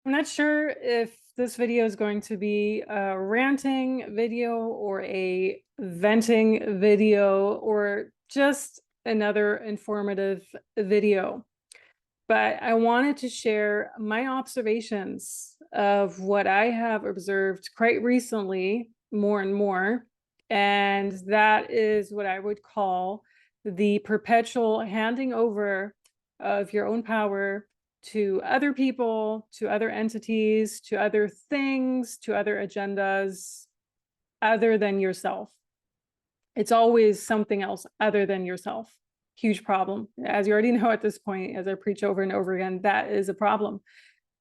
I'm not sure if this video is going to be a ranting video or a venting video or just another informative video. But I wanted to share my observations of what I have observed quite recently, more and more. And that is what I would call the perpetual handing over of your own power to other people, to other entities, to other things, to other agendas, other than yourself. It's always something else other than yourself. Huge problem. As you already know at this point, as I preach over and over again, that is a problem.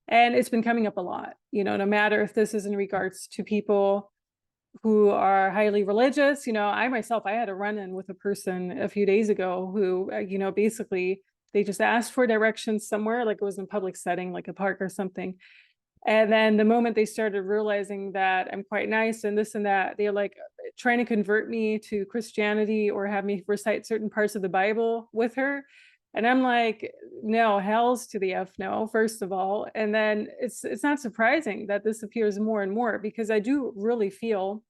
And it's been coming up a lot, no matter if this is in regards to people who are highly religious. I myself, I had a run-in with a person a few days ago who, basically they just asked for directions somewhere, like it was in a public setting, like a park or something. And then the moment they started realizing that I'm quite nice and this and that, they're like trying to convert me to Christianity or have me recite certain parts of the Bible with her. And I'm like, no, hell's to the F no, first of all. And then it's not surprising that this appears more and more, because I do really feel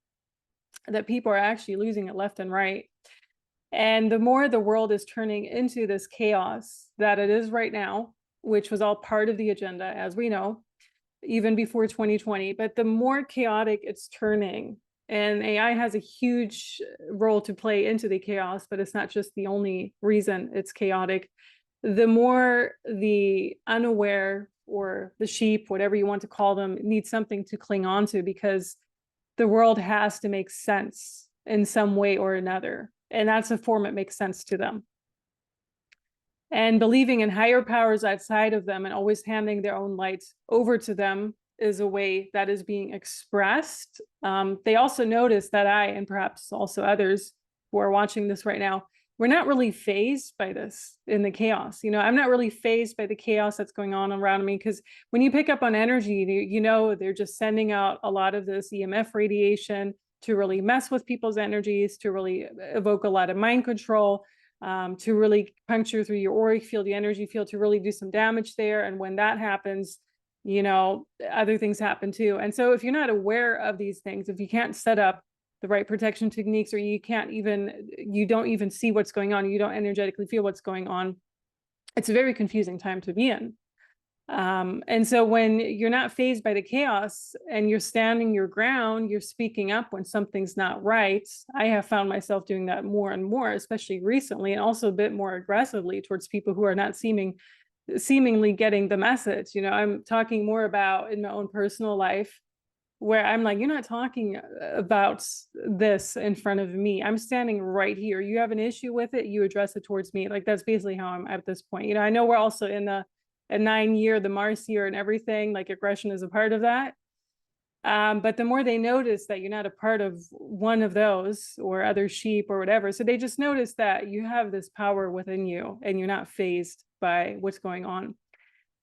that people are actually losing it left and right. And the more the world is turning into this chaos that it is right now, which was all part of the agenda, as we know, even before 2020, but the more chaotic it's turning, and AI has a huge role to play into the chaos, but it's not just the only reason it's chaotic. The more the unaware or the sheep, whatever you want to call them, need something to cling on to, because the world has to make sense in some way or another. And that's a form that makes sense to them. And believing in higher powers outside of them and always handing their own light over to them is a way that is being expressed. They also notice that I, and perhaps also others who are watching this right now, we're not really fazed by this in the chaos. I'm not really fazed by the chaos that's going on around me, because when you pick up on energy, they're just sending out a lot of this EMF radiation to really mess with people's energies, to really evoke a lot of mind control, to really puncture through your auric field, the energy field, to really do some damage there. And when that happens, other things happen too. And so if you're not aware of these things, if you can't set up the right protection techniques, or you don't even see what's going on, you don't energetically feel what's going on, it's a very confusing time to be in. And so when you're not fazed by the chaos and you're standing your ground, you're speaking up when something's not right. I have found myself doing that more and more, especially recently, and also a bit more aggressively towards people who are not seemingly getting the message. I'm talking more about in my own personal life, where I'm like, you're not talking about this in front of me. I'm standing right here. You have an issue with it, you address it towards me. Like, that's basically how I'm at this point. I know we're also in a 9-year, the Mars year and everything, like aggression is a part of that. But the more they notice that you're not a part of one of those or other sheep or whatever, so they just notice that you have this power within you and you're not fazed by what's going on.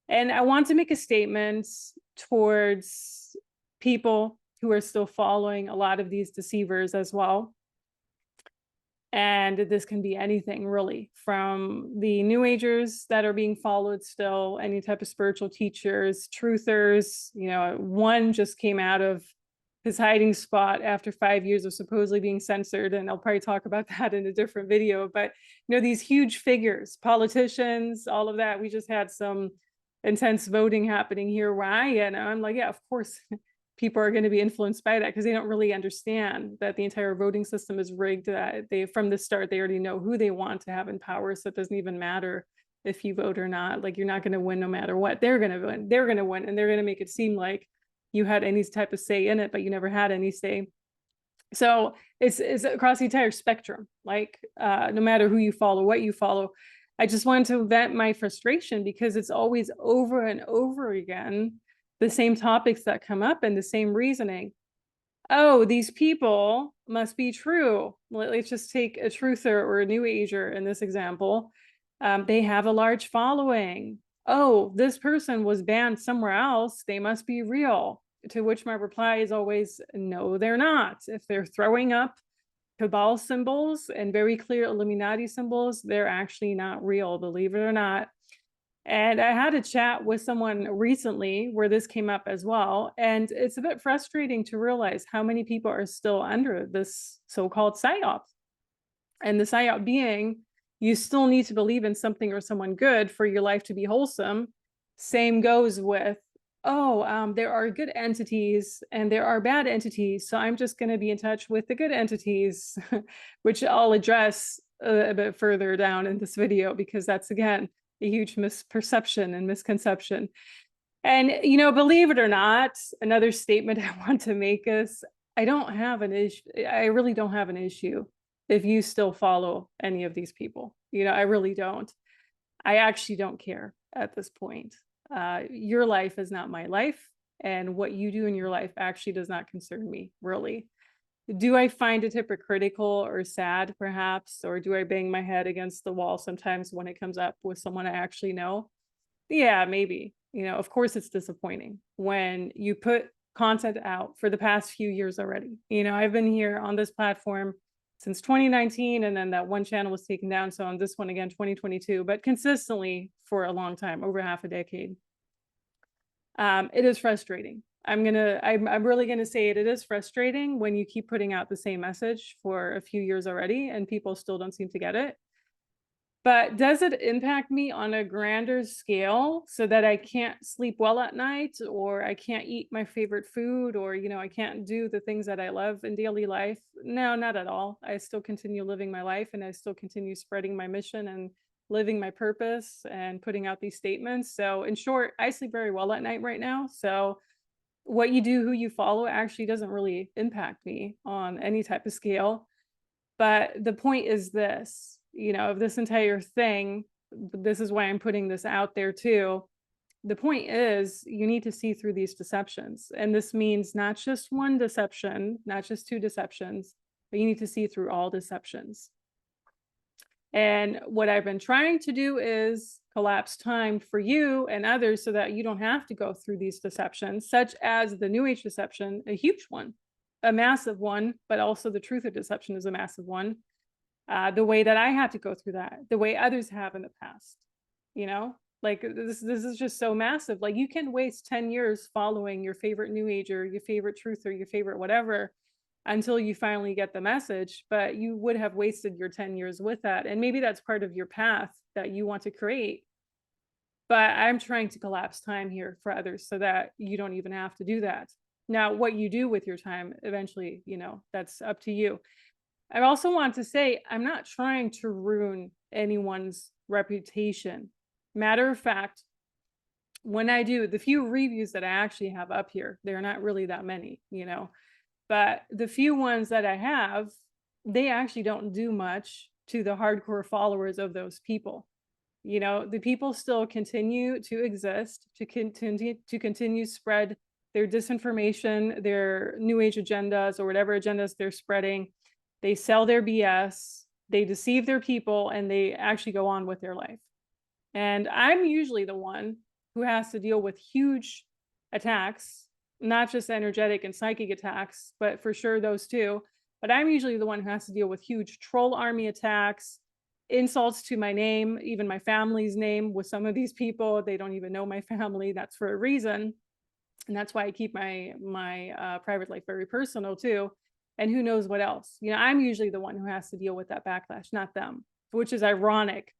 And I want to make a statement towards people who are still following a lot of these deceivers as well. And this can be anything, really, from the New Agers that are being followed still, any type of spiritual teachers, truthers. One just came out of his hiding spot after 5 years of supposedly being censored, and I'll probably talk about that in a different video. But these huge figures, politicians, all of that. We just had some intense voting happening here where I am. I'm like, yeah, of course people are going to be influenced by that, because they don't really understand that the entire voting system is rigged, that they, from the start, they already know who they want to have in power. So it doesn't even matter if you vote or not. Like, you're not going to win no matter what. They're going to win. They're going to win. And they're going to make it seem like you had any type of say in it, but you never had any say. So it's across the entire spectrum, like no matter who you follow, what you follow. I just wanted to vent my frustration, because it's always over and over again the same topics that come up and the same reasoning. Oh, these people must be true. Let's just take a truther or a New Ager in this example. They have a large following. Oh, this person was banned somewhere else, they must be real. To which my reply is always, no, they're not. If they're throwing up cabal symbols and very clear Illuminati symbols, they're actually not real, believe it or not. And I had a chat with someone recently where this came up as well. And it's a bit frustrating to realize how many people are still under this so-called psyop. And the psyop being, you still need to believe in something or someone good for your life to be wholesome. Same goes with, there are good entities and there are bad entities. So I'm just going to be in touch with the good entities, which I'll address a bit further down in this video, because that's, again, a huge misperception and misconception. And, believe it or not, another statement I want to make is I don't have an issue. I really don't have an issue if you still follow any of these people. I really don't. I actually don't care at this point. Your life is not my life, and what you do in your life actually does not concern me, really. Do I find it hypocritical or sad, perhaps? Or do I bang my head against the wall sometimes when it comes up with someone I actually know? Yeah, maybe. Of course it's disappointing when you put content out for the past few years already. I've been here on this platform since 2019, and then that one channel was taken down. So on this one again, 2022, but consistently for a long time, over half a decade. It is frustrating. I'm really gonna say it is frustrating when you keep putting out the same message for a few years already and people still don't seem to get it. But does it impact me on a grander scale so that I can't sleep well at night, or I can't eat my favorite food, or, I can't do the things that I love in daily life? No, not at all. I still continue living my life, and I still continue spreading my mission and living my purpose and putting out these statements. So in short, I sleep very well at night right now. So what you do, who you follow, actually doesn't really impact me on any type of scale. But the point is this, of this entire thing, this is why I'm putting this out there too. The point is you need to see through these deceptions. And this means not just one deception, not just two deceptions, but you need to see through all deceptions. And what I've been trying to do is collapse time for you and others so that you don't have to go through these deceptions, such as the New Age deception, a huge one, a massive one, but also the truth of deception is a massive one. The way that I had to go through that, the way others have in the past, like this is just so massive. Like you can waste 10 years following your favorite New Ager, your favorite truther, your favorite whatever, until you finally get the message, but you would have wasted your 10 years with that. And maybe that's part of your path that you want to create. But I'm trying to collapse time here for others so that you don't even have to do that. Now, what you do with your time eventually, that's up to you. I also want to say, I'm not trying to ruin anyone's reputation. Matter of fact, when I do the few reviews that I actually have up here, they're not really that many, but the few ones that I have, they actually don't do much to the hardcore followers of those people. The people still continue to exist, to continue spread their disinformation, their New Age agendas, or whatever agendas they're spreading. They sell their BS, they deceive their people, and they actually go on with their life. And I'm usually the one who has to deal with huge attacks, not just energetic and psychic attacks, but for sure those too. But I'm usually the one who has to deal with huge troll army attacks, insults to my name, even my family's name. With some of these people, they don't even know my family. That's for a reason. And that's why I keep my private life very personal too. And who knows what else. I'm usually the one who has to deal with that backlash, not them, which is ironic,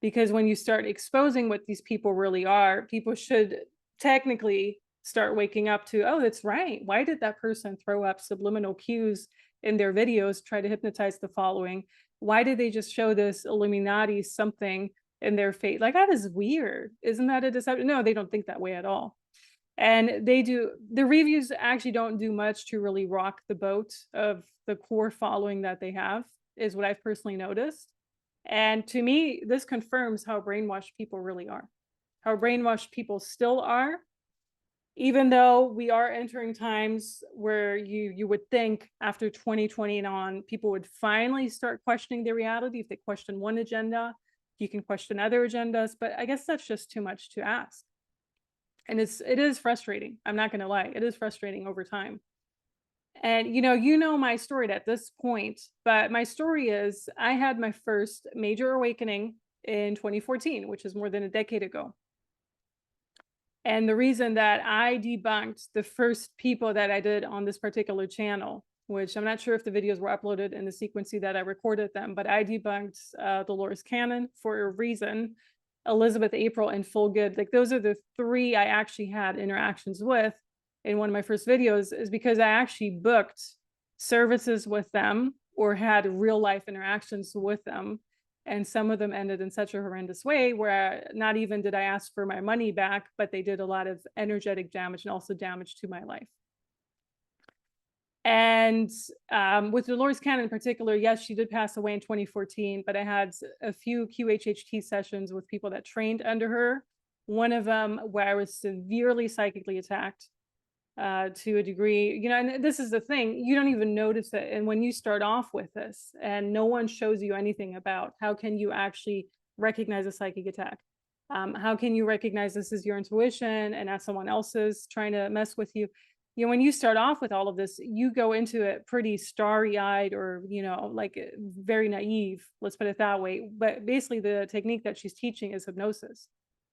because when you start exposing what these people really are, people should technically start waking up to, oh, that's right. Why did that person throw up subliminal cues in their videos, try to hypnotize the following? Why did they just show this Illuminati something in their face? Like, that is weird. Isn't that a deception? No, they don't think that way at all. And the reviews actually don't do much to really rock the boat of the core following that they have, is what I've personally noticed. And to me, this confirms how brainwashed people really are, how brainwashed people still are, even though we are entering times where you would think after 2020 and on, people would finally start questioning their reality. If they question one agenda, you can question other agendas, but I guess that's just too much to ask. And it is frustrating. I'm not going to lie. It is frustrating over time. And you know my story at this point, but my story is I had my first major awakening in 2014, which is more than a decade ago. And the reason that I debunked the first people that I did on this particular channel, which I'm not sure if the videos were uploaded in the sequence that I recorded them, but I debunked Dolores Cannon for a reason, Elizabeth April, and Full Good. Like, those are the three I actually had interactions with in one of my first videos, is because I actually booked services with them or had real life interactions with them. And some of them ended in such a horrendous way where not even did I ask for my money back, but they did a lot of energetic damage and also damage to my life. And with Dolores Cannon in particular, yes, she did pass away in 2014, but I had a few QHHT sessions with people that trained under her. One of them where I was severely psychically attacked to a degree, you know, and this is the thing, you don't even notice it. And when you start off with this and no one shows you anything about how can you actually recognize a psychic attack? How can you recognize this is your intuition and not someone else's trying to mess with you? You know, when you start off with all of this, you go into it pretty starry-eyed or, you know, like very naive, let's put it that way. But basically the technique that she's teaching is hypnosis.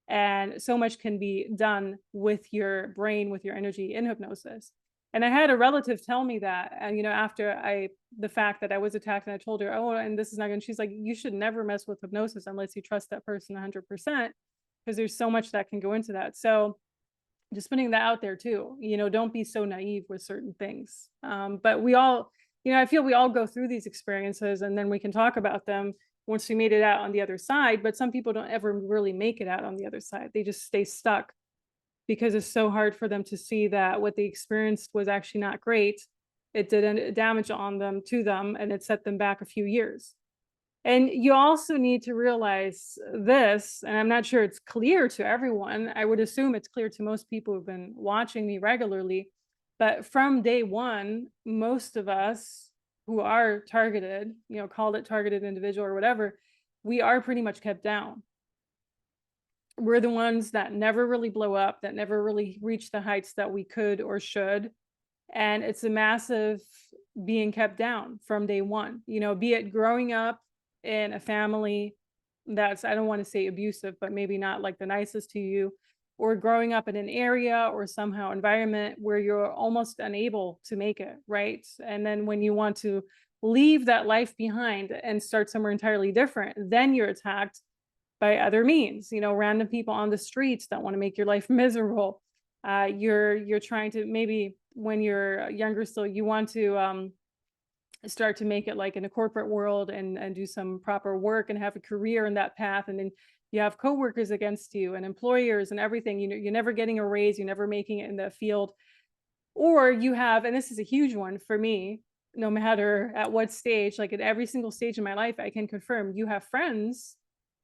And so much can be done with your brain, with your energy in hypnosis. And I had a relative tell me that, you know, after the fact that I was attacked, and I told her, oh, and this is not good. And she's like, you should never mess with hypnosis unless you trust that person 100%, because there's so much that can go into that. So just putting that out there too, you know, don't be so naive with certain things. But we all, you know, I feel we all go through these experiences and then we can talk about them once we made it out on the other side. But some people don't ever really make it out on the other side. They just stay stuck because it's so hard for them to see that what they experienced was actually not great. It did damage on them, to them, and it set them back a few years. And you also need to realize this, and I'm not sure it's clear to everyone. I would assume it's clear to most people who've been watching me regularly. But from day one, most of us who are targeted, you know, called it targeted individual or whatever, we are pretty much kept down. We're the ones that never really blow up, that never really reach the heights that we could or should. And it's a massive being kept down from day one, you know, be it growing up in a family that's, I don't want to say abusive, but maybe not like the nicest to you, or growing up in an area or somehow environment where you're almost unable to make it, right? And then when you want to leave that life behind and start somewhere entirely different, then you're attacked by other means, you know, random people on the streets that want to make your life miserable. You're trying to, maybe when you're younger still, you want to start to make it like in a corporate world and do some proper work and have a career in that path. And then you have coworkers against you and employers and everything. You know, you're never getting a raise, you're never making it in the field. Or you have, and this is a huge one for me, no matter at what stage, like at every single stage in my life, I can confirm you have friends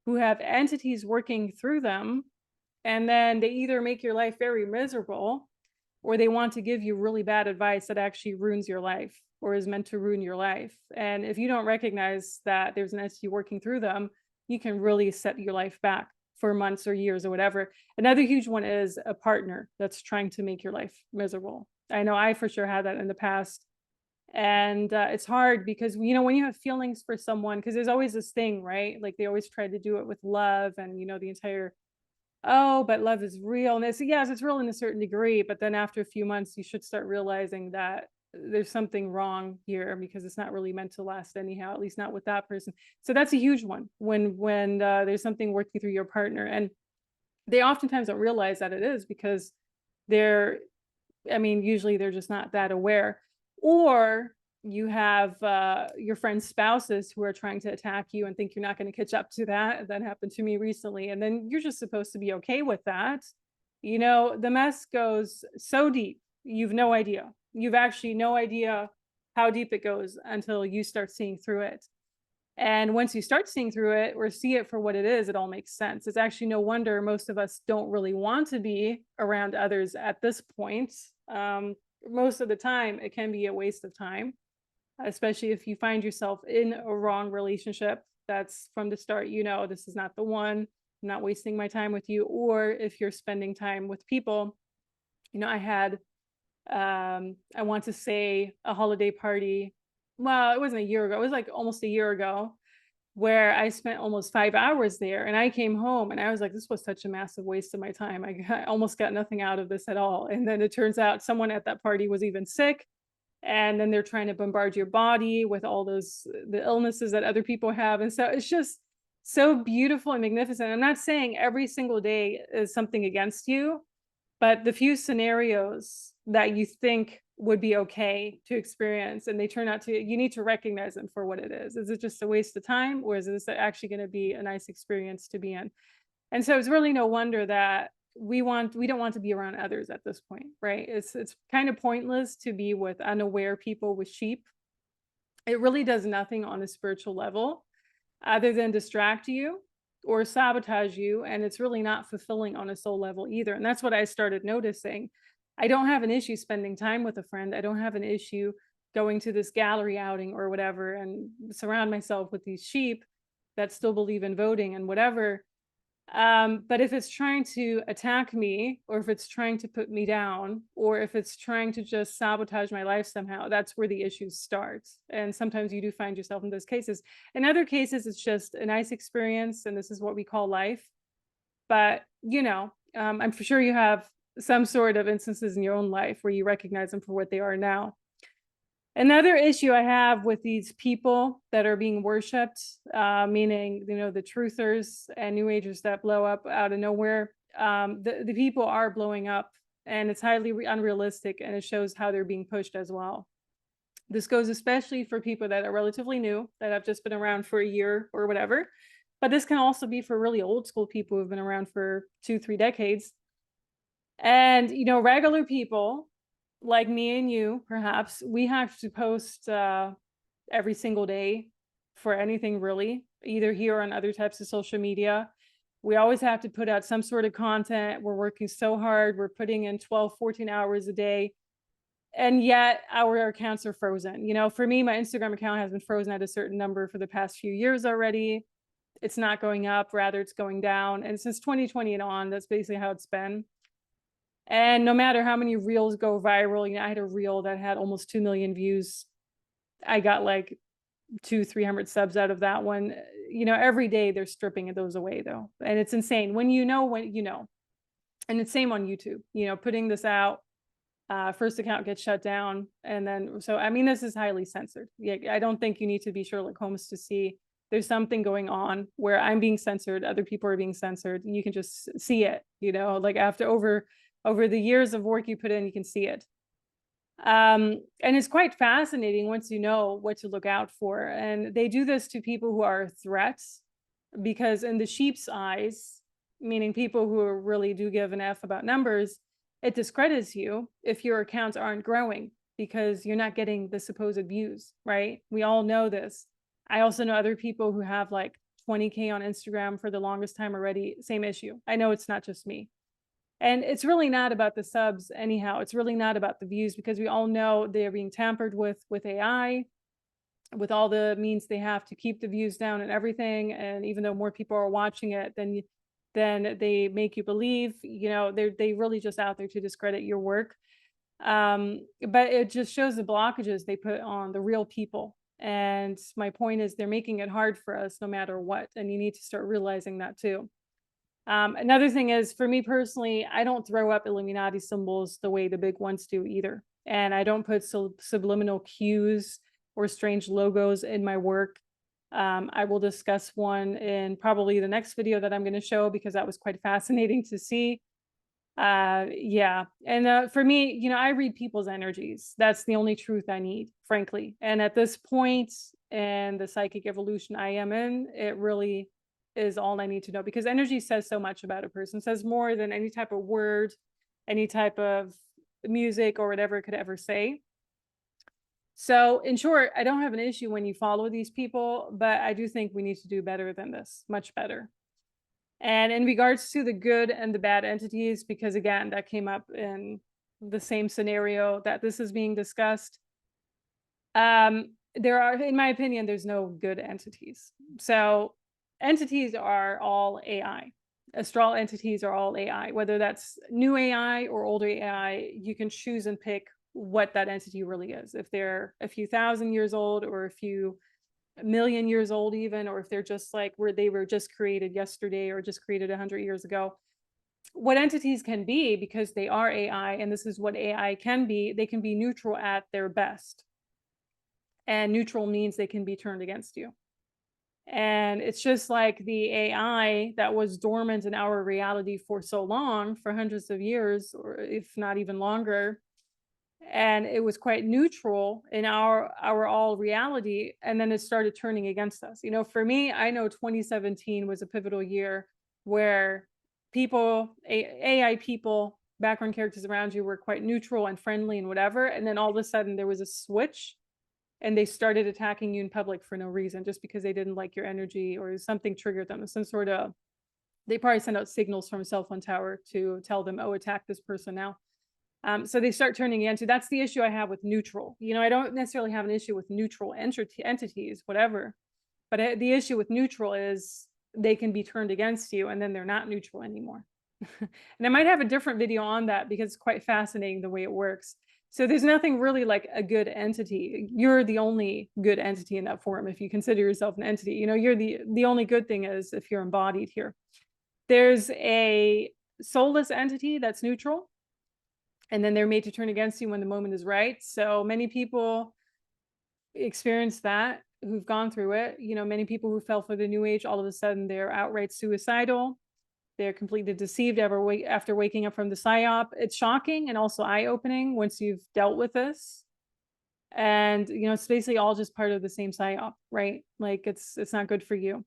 who have entities working through them, and then they either make your life very miserable or they want to give you really bad advice that actually ruins your life or is meant to ruin your life. And if you don't recognize that there's an entity working through them, you can really set your life back for months or years or whatever. Another huge one is a partner that's trying to make your life miserable. I know I for sure had that in the past. And it's hard because, you know, when you have feelings for someone, because there's always this thing, right? Like they always try to do it with love and, you know, the entire, oh, but love is real. And it's, yes, it's real in a certain degree. But then after a few months, you should start realizing that there's something wrong here because it's not really meant to last anyhow, at least not with that person. So that's a huge one when there's something working through your partner. And they oftentimes don't realize that it is because they're, I mean, usually they're just not that aware. Or you have your friends' spouses who are trying to attack you and think you're not going to catch up to that. That happened to me recently. And then you're just supposed to be okay with that. You know, the mess goes so deep, you've no idea. You've actually no idea how deep it goes until you start seeing through it. And once you start seeing through it or see it for what it is, it all makes sense. It's actually no wonder most of us don't really want to be around others at this point. Most of the time, it can be a waste of time, especially if you find yourself in a wrong relationship. That's from the start, you know, this is not the one. I'm not wasting my time with you. Or if you're spending time with people, you know, I had, I want to say a holiday party. Well, it wasn't a year ago. It was like almost a year ago. where I spent almost 5 hours there, and I came home and I was like, this was such a massive waste of my time. I almost got nothing out of this at all. And then it turns out someone at that party was even sick, and then they're trying to bombard your body with all those the illnesses that other people have. And so it's just so beautiful and magnificent. I'm not saying every single day is something against you, but the few scenarios that you think would be okay to experience and they turn out to, you need to recognize them for what it is. Is it just a waste of time, or is this actually going to be a nice experience to be in? And so it's really no wonder that we don't want to be around others at this point, right? It's kind of pointless to be with unaware people with sheep. It really does nothing on a spiritual level other than distract you or sabotage you, and it's really not fulfilling on a soul level either. And that's what I started noticing. I don't have an issue spending time with a friend. I don't have an issue going to this gallery outing or whatever and surround myself with these sheep that still believe in voting and whatever. But if it's trying to attack me, or if it's trying to put me down, or if it's trying to just sabotage my life somehow, that's where the issues start. And sometimes you do find yourself in those cases. In other cases, it's just a nice experience, and this is what we call life. But, I'm for sure you have some sort of instances in your own life where you recognize them for what they are now. Another issue I have with these people that are being worshipped, meaning, the truthers and new agers that blow up out of nowhere, the people are blowing up, and it's highly unrealistic, and it shows how they're being pushed as well. This goes especially for people that are relatively new, that have just been around for a year or whatever, but this can also be for really old school people who've been around for 2-3 decades. And, regular people like me and you, perhaps, we have to post every single day for anything really, either here or on other types of social media. We always have to put out some sort of content. We're working so hard. We're putting in 12, 14 hours a day. And yet our accounts are frozen. For me, my Instagram account has been frozen at a certain number for the past few years already. It's not going up, rather it's going down. And since 2020 and on, that's basically how it's been. And no matter how many reels go viral, I had a reel that had almost 2 million views. I got like 200-300 subs out of that one. Every day they're stripping those away though. And it's insane when and it's same on YouTube, putting this out, first account gets shut down. And then, so, this is highly censored. Yeah, I don't think you need to be Sherlock Holmes to see there's something going on where I'm being censored, other people are being censored, and you can just see it, like after over the years of work you put in, you can see it. And it's quite fascinating once you know what to look out for. And they do this to people who are threats, because in the sheep's eyes, meaning people who really do give an F about numbers, it discredits you if your accounts aren't growing because you're not getting the supposed views, right? We all know this. I also know other people who have like 20K on Instagram for the longest time already. Same issue. I know it's not just me. And it's really not about the subs anyhow. It's really not about the views, because we all know they're being tampered with AI, with all the means they have to keep the views down and everything. And even though more people are watching it, then they make you believe, they really just out there to discredit your work. But it just shows the blockages they put on the real people. And my point is they're making it hard for us no matter what. And you need to start realizing that too. Another thing is, for me personally, I don't throw up Illuminati symbols the way the big ones do either. And I don't put subliminal cues or strange logos in my work. I will discuss one in probably the next video that I'm going to show, because that was quite fascinating to see. Yeah. And for me, I read people's energies. That's the only truth I need, frankly. And at this point in the psychic evolution I am in, it really is all I need to know, because energy says so much about a person. It says more than any type of word, any type of music or whatever it could ever say. So in short, I don't have an issue when you follow these people, but I do think we need to do better than this, much better. And in regards to the good and the bad entities, because again, that came up in the same scenario that this is being discussed. There are, in my opinion, there's no good entities. So entities are all AI. Astral entities are all AI, whether that's new AI or older AI. You can choose and pick what that entity really is. If they're a few thousand years old or a few a million years old even, or if they're just like where they were just created yesterday or just created 100 years ago. What entities can be, because they are AI, and this is what AI can be, they can be neutral at their best. And neutral means they can be turned against you. And it's just like the AI that was dormant in our reality for so long, for hundreds of years, or if not even longer. And it was quite neutral in our all reality. And then it started turning against us. You know, for me, I know 2017 was a pivotal year where people, AI people, background characters around you were quite neutral and friendly and whatever. And then all of a sudden there was a switch and they started attacking you in public for no reason, just because they didn't like your energy or something triggered them. Some sort of, they probably sent out signals from a cell phone tower to tell them, oh, attack this person now. So they start turning into, that's the issue I have with neutral. You know, I don't necessarily have an issue with neutral entities, whatever. But the issue with neutral is they can be turned against you and then they're not neutral anymore. And I might have a different video on that because it's quite fascinating the way it works. So there's nothing really like a good entity. You're the only good entity in that form if you consider yourself an entity. You know, you're the only good thing is if you're embodied here. There's a soulless entity that's neutral, and then they're made to turn against you when the moment is right. So many people experience that who've gone through it. You know, many people who fell for the new age, all of a sudden they're outright suicidal. They're completely deceived after waking up from the psyop. It's shocking and also eye-opening once you've dealt with this. And, you know, it's basically all just part of the same psyop, right? Like it's not good for you.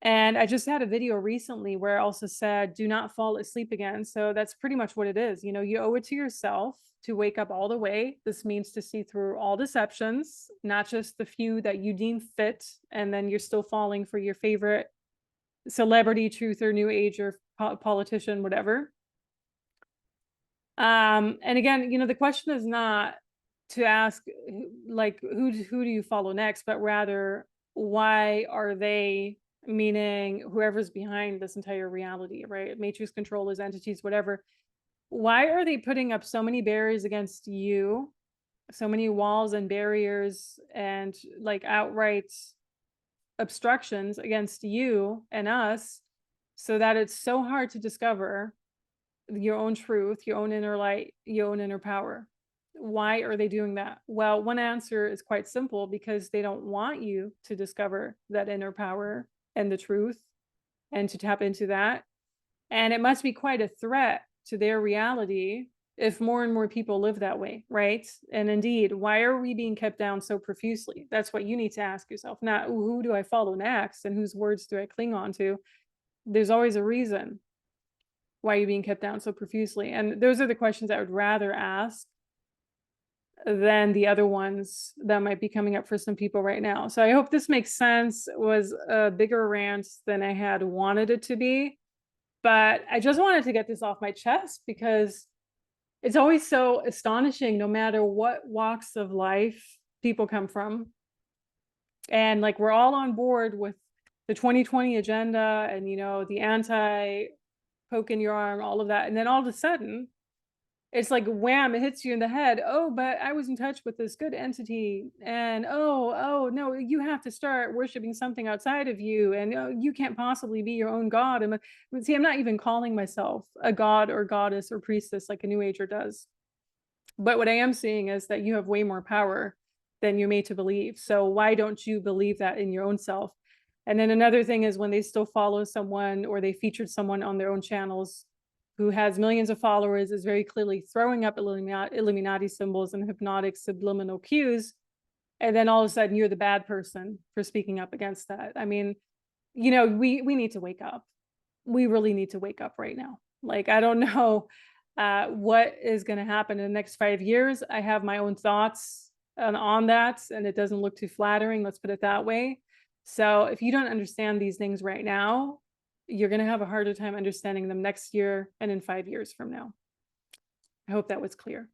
And I just had a video recently where I also said, do not fall asleep again. So that's pretty much what it is. You know, you owe it to yourself to wake up all the way. This means to see through all deceptions, not just the few that you deem fit. And then you're still falling for your favorite celebrity, truth, or new age, or politician, whatever. And again, you know, the question is not to ask like who do you follow next, but rather why are they, meaning whoever's behind this entire reality, right? Matrix controllers, entities, whatever. Why are they putting up so many barriers against you, so many walls and barriers and like outright obstructions against you and us, so that it's so hard to discover your own truth, your own inner light, your own inner power? Why are they doing that? Well, one answer is quite simple: because they don't want you to discover that inner power and the truth and to tap into that. And it must be quite a threat to their reality if more and more people live that way, right? And indeed, why are we being kept down so profusely? That's what you need to ask yourself, not who do I follow next and whose words do I cling on to. There's always a reason why you're being kept down so profusely. And those are the questions I would rather ask than the other ones that might be coming up for some people right now. So I hope this makes sense. It was a bigger rant than I had wanted it to be, but I just wanted to get this off my chest because it's always so astonishing, no matter what walks of life people come from. And like, we're all on board with the 2020 agenda and, you know, the anti poke in your arm, all of that. And then all of a sudden, it's like wham, it hits you in the head. Oh, but I was in touch with this good entity. And oh, no, you have to start worshiping something outside of you. And oh, you can't possibly be your own God. And see, I'm not even calling myself a god or goddess or priestess like a new ager does. But what I am seeing is that you have way more power than you're made to believe. So why don't you believe that in your own self? And then another thing is when they still follow someone or they featured someone on their own channels who has millions of followers, is very clearly throwing up Illuminati symbols and hypnotic subliminal cues. And then all of a sudden you're the bad person for speaking up against that. I mean, you know, we need to wake up. We really need to wake up right now. Like, I don't know what is going to happen in the next 5 years. I have my own thoughts on that, and it doesn't look too flattering. Let's put it that way. So if you don't understand these things right now, you're going to have a harder time understanding them next year and in 5 years from now. I hope that was clear.